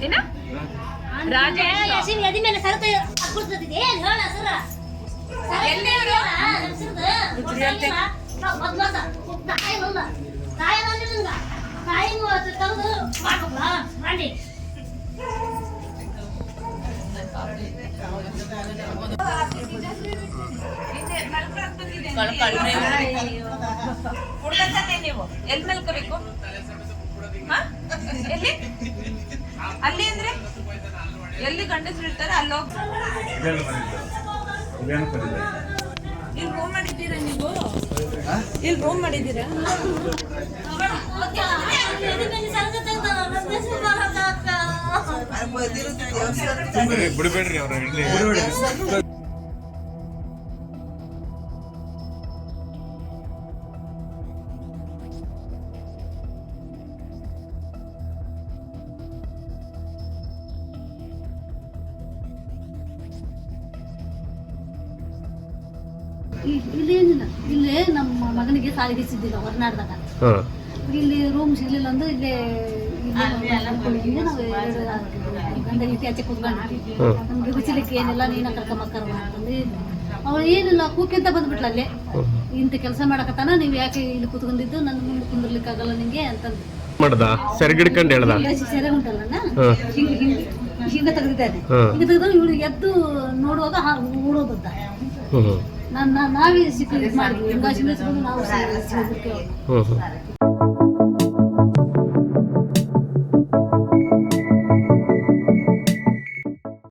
ಏನ ರಾಜ ಎದಿ ಮೇಲೆ ಸರತ ಕುಡ್ತಿದ್ದೆ ಹೇಳ ಸರ ಎಲ್ಲಿವರು ಬದ್ಲಾಸ ತಾಯಿ ಅಲ್ಲ ತಾಯಿ ಅಂದಿಲ್ಲ ತಾಯಿ ತೆಗೆದು ಮಾಡ್ಬೇಕಲ್ಲ ಮಾಡಿ ನೀವು ಎಲ್ಲಿ ಮಲ್ಕೋಬೇಕು ಎಲ್ಲಿ ಅಲ್ಲಿ ಅಂದ್ರೆ ಎಲ್ಲಿ ಗಂಡಸರು ಇರ್ತಾರೆ ಅಲ್ಲಿ ಹೋಗಿ ಇಲ್ಲಿ ರೂಮ್ ಮಾಡಿದ್ದೀರಾ ನೀವು ಇಲ್ಲಿ ರೂಮ್ ಮಾಡಿದ್ದೀರಾ ಬಿಡಬೇಡ್ರಿ ಅವ್ರ ಇಲ್ಲೇನಿಲ್ಲ ಇಲ್ಲೇ ನಮ್ಮ ಮಗನಿಗೆ ಸಾಲಿಗೆ ಹೆಚ್ಚಿದ್ದಿಲ್ಲ ಹೊರನಾಡ್ದಾಗ ಇಲ್ಲಿ ರೂಮ್ ಸಿಗ್ಲಿಲ್ಲ ಅಂದ್ರೆ ಇಲ್ಲೇ ನಾವು ಗಂಡ ಇಟ್ಟು ಆಚೆ ಕೂತ್ಕೊಂಡ್ವಿ ನಮ್ಗೆ ಬಿಸಿಲಿಕ್ಕೆ ಏನಿಲ್ಲ ನೀನ ಕರ್ಕೊಂಬಕ್ಕರ ಅಂತಂದು ಅವಳು ಏನಿಲ್ಲ ಕೂಕಿಂತ ಬಂದ್ಬಿಟ್ಲ ಅಲ್ಲೇ ಇಂಥ ಕೆಲಸ ಮಾಡಕತ್ತಾನ ನೀವು ಯಾಕೆ ಇಲ್ಲಿ ಕೂತ್ಕೊಂಡಿದ್ದು ನನ್ನ ಮುಂದೆ ಕುಂದಿರ್ಲಿಕ್ಕೆ ಆಗಲ್ಲ ನಿಂಗೆ ಅಂತಂದು ಮಾಡ್ದ ಸೆರಗಿಡ್ಕೊಂಡು ಹೇಳ್ದ ಸೆರೆ ಉಂಟಲ್ಲ ಹಿಂಗ ತೆಗೆದಿದ್ದಾನೆ ಹಿಂಗ ತೆಗೆದು ಇವಳು ಎದ್ದು ನೋಡುವಾಗ ಓಡೋದದ್ದ ನಾವೇ ಸಿಕ್ಕ ಮಾಡಿದ್ವಿ ಹಿಂಗಾಸಿ ನಾವು